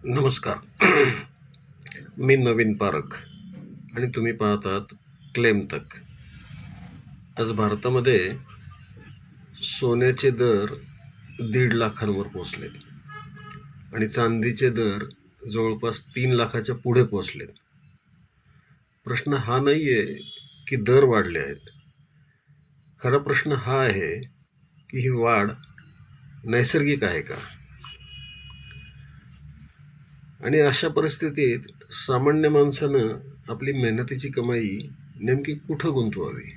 नमस्कार. मी नवीन पारख आणि तुम्ही पाहतात क्लेम तक. आज भारतामध्ये सोन्याचे दर 1.5 लाखांवर पोचलेत आणि चांदीचे दर जवळपास 3 लाखाच्या पुढे पोचलेत. प्रश्न हा नाही आहे की दर वाढले आहेत. खरा प्रश्न हा आहे की ही वाढ नैसर्गिक आहे का? आणि अशा परिस्थितीत सामान्य माणसानं आपली मेहनतीची कमाई नेमकी कुठं गुंतवावी?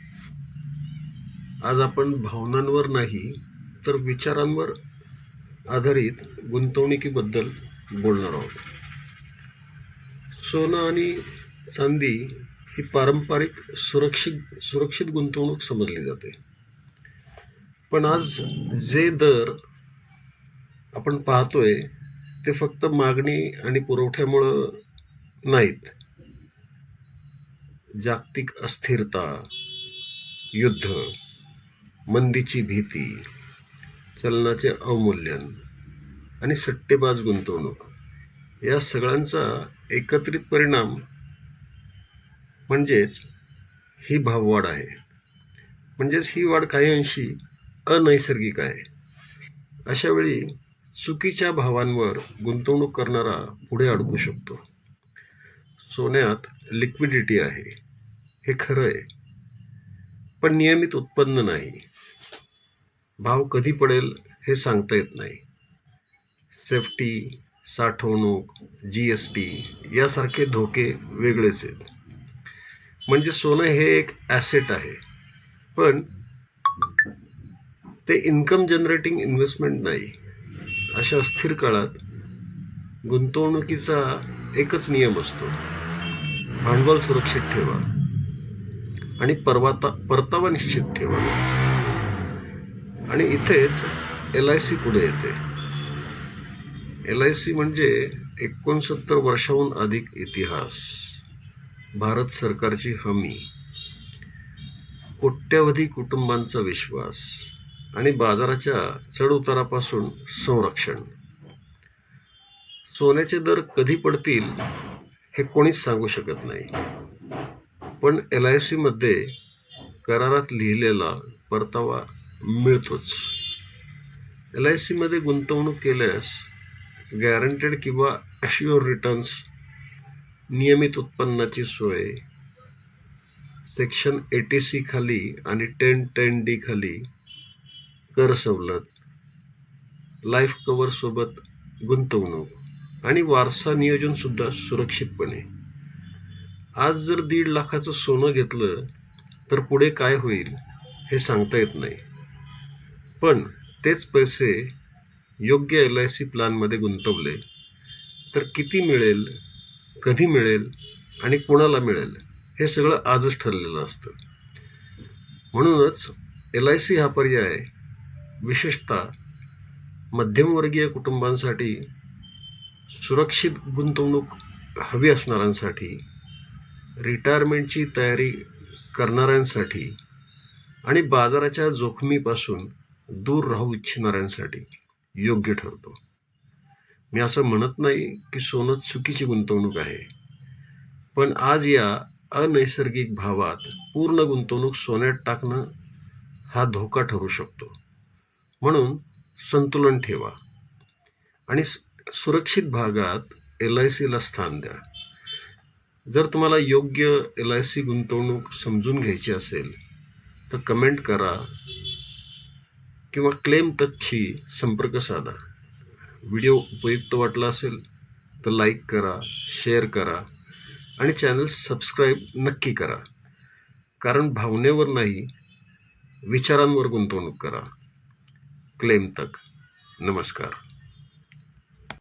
आज आपण भावनांवर नाही तर विचारांवर आधारित गुंतवणुकीबद्दल बोलणार आहोत. सोनं आणि चांदी ही पारंपरिक सुरक्षित गुंतवणूक समजली जाते. पण आज जे दर आपण पाहतोय ते फक्त मागणी आणि पुरवठ्यामुळं नाहीत. जागतिक अस्थिरता, युद्ध, मंदीची भीती, चलनाचे अवमूल्यन आणि सट्टेबाज गुंतवणूक या सगळ्यांचा एकत्रित परिणाम म्हणजेच ही भाववाढ आहे. म्हणजेच ही वाढ काही अंशी अनैसर्गिक आहे. अशा वेळी चुकीच्या भावांवर गुंतवणूक करणारा पुढे अडकू शकतो. सोन्यात लिक्विडिटी आहे, हे खरं आहे, पण नियमित उत्पन्न नाही. भाव कधी पडेल हे सांगता येत नाही. सेफ्टी, साठवणूक, GST यासारखे धोके वेगळेच आहेत. म्हणजे सोनं हे एक ॲसेट आहे, पण ते इन्कम जनरेटिंग इन्व्हेस्टमेंट नाही. अशा अस्थिर काळात गुंतवणुकीचा एकच नियम असतो: भांडवल सुरक्षित ठेवा आणि परतावा निश्चित ठेवा. आणि इथेच LIC पुढे येते. LIC म्हणजे 69 वर्षाहून अधिक इतिहास, भारत सरकारची हमी, कोट्यवधी कुटुंबांचा विश्वास आणि बाजाराच्या चढउतारापासून संरक्षण. सोन्याचे दर कधी पडतील हे कोणीच सांगू शकत नाही, पण LIC मध्ये करारात लिहिलेला परतावा मिळतोच. LIC मध्ये गुंतवणूक केल्यास गॅरंटेड किंवा अश्युअर रिटर्न्स, नियमित उत्पन्नाची सोय, सेक्शन 80C खाली आणि 1010D खाली कर सवलत, लाईफ कव्हर सोबत गुंतवणूक आणि वारसा नियोजन सुद्धा सुरक्षितपणे. आज जर 1.5 लाखाचं सोनं घेतलं तर पुढे काय होईल हे सांगता येत नाही. पण तेच पैसे योग्य LIC प्लॅनमध्ये गुंतवले तर किती मिळेल, कधी मिळेल आणि कोणाला मिळेल हे सगळं आजच ठरलेलं असतं. म्हणूनच LIC हा पर्याय विशेषतः मध्यमवर्गीय कुटुंबांसाठी, सुरक्षित गुंतवणूक हवी असणाऱ्यांसाठी, रिटायरमेंटची तयारी करणाऱ्यांसाठी आणि बाजाराच्या जोखमीपासून दूर राहू इच्छिणाऱ्यांसाठी योग्य ठरतो. मी असं म्हणत नाही की सोनं चुकीची गुंतवणूक आहे, पण आज या अनैसर्गिक भावात पूर्ण गुंतवणूक सोन्यात टाकणं हा धोका ठरू शकतो. म्हणून संतुलन ठेवा आणि सुरक्षित भागात LICला स्थान द्या. जर तुम्हाला योग्य LIC गुंतवणूक समजून घ्यायची असेल तर कमेंट करा किंवा क्लेम तकशी संपर्क साधा. व्हिडिओ उपयुक्त वाटला असेल तर लाईक करा, शेअर करा आणि चॅनल सबस्क्राईब नक्की करा. कारण भावनेवर नाही, विचारांवर गुंतवणूक करा. क्लेम तक. नमस्कार.